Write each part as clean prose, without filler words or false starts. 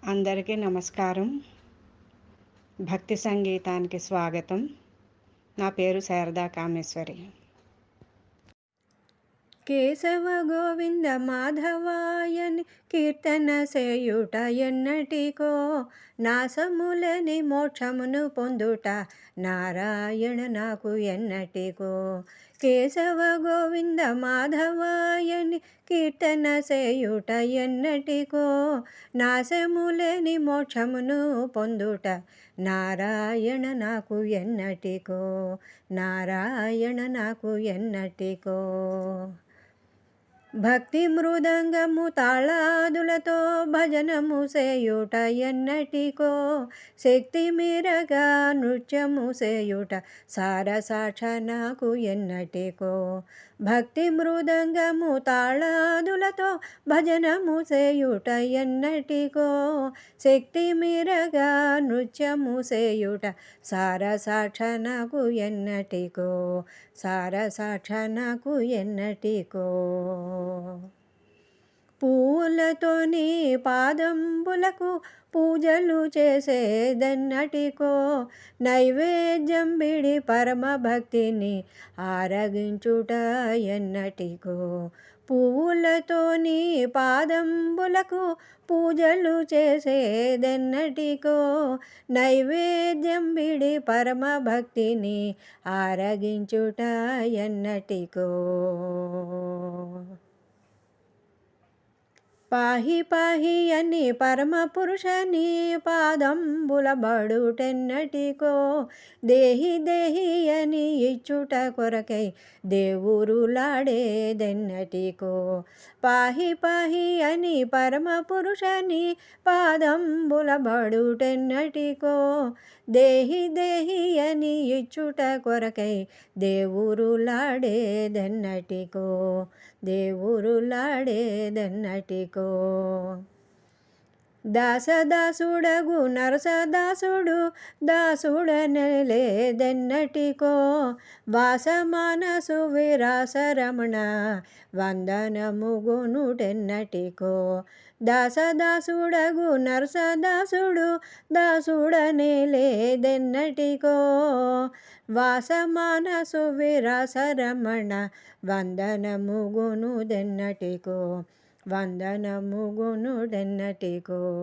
అందరికీ నమస్కారం. భక్తి సంగీతానికి స్వాగతం. నా పేరు శారదా కామేశ్వరి. కేశవ గోవింద మాధవాయని కీర్తన చేయుట ఎన్నటికో, నాశములని మోక్షమును పొందుట నారాయణ నాకు ఎన్నటికో. కేశవ గోవింద మాధవాయని కీర్తన చేయుట ఎన్నటికో, నాశములని మోక్షమును పొందుట నారాయణ నాకు ఎన్నటికో, నారాయణ నాకు ఎన్నటికో. భక్తి మృదంగము తాళాదులతో భజనము చేయుట ఎన్నటికో, శక్తి మీరగా నృత్యము చేయుట సారసాక్ష నాకు ఎన్నటికో. భక్తి మృదంగము తాళాదులతో భజనము చేయుట ఎన్నటికో, శక్తి మీరగా నృత్యము చేయుట సారసాక్ష నాకు ఎన్నటికో, సారసాక్ష నాకు ఎన్నటికో. పూలతోని పాదంబులకు పూజలు చేసేదన్నటికో, నైవేద్యం బిడి పరమ భక్తిని ఆరగించుట ఎన్నటికో. పువ్వులతోని పాదంబులకు పూజలు చేసేదెన్నటికో, నైవేద్యం బిడి పరమ భక్తిని ఆరగించుట ఎన్నటికో. పాహి పాహి అని పరమ పురుషని పాదంబుల బడుటెన్నటికో, దేహి దేహి అని ఇచ్చుట కొరకై దేవురులాడేదెన్నటికో. పాహి పాహి అని పరమ పురుషని పాదంబుల బడుటెన్నటికో, దేహి దేహి అని ఇచ్చుట కొరకై దేవురులాడేదెన్నటికో, దేవురులాడేదెన్నటికో. దాసదాసుడగు నరసదాసుడు దాసుడనలేదెన్నటికో, వాసమానసు విరాసరమణ వందనముగునుటెన్నటికో. దాసదాసుడగు నరసదాసుడు దాసుడనలేదెన్నటికో, వాసమానసు విరాసరమణ వందనముగునుదెన్నటికో, వందనముగునుడెన్నటికో.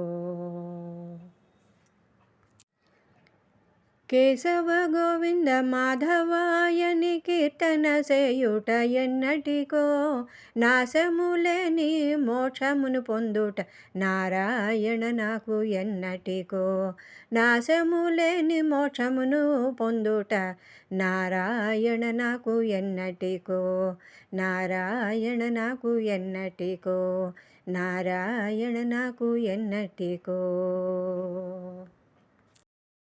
కేశవ గోవింద మాధవాయని కీర్తన చేయుట ఎన్నటికో, నాశములేని మోక్షమును పొందుట నారాయణ నాకు ఎన్నటికో. నాశములేని మోక్షమును పొందుట నారాయణ నాకు ఎన్నటికో, నారాయణ నాకు ఎన్నటికో, నారాయణ నాకు ఎన్నటికో.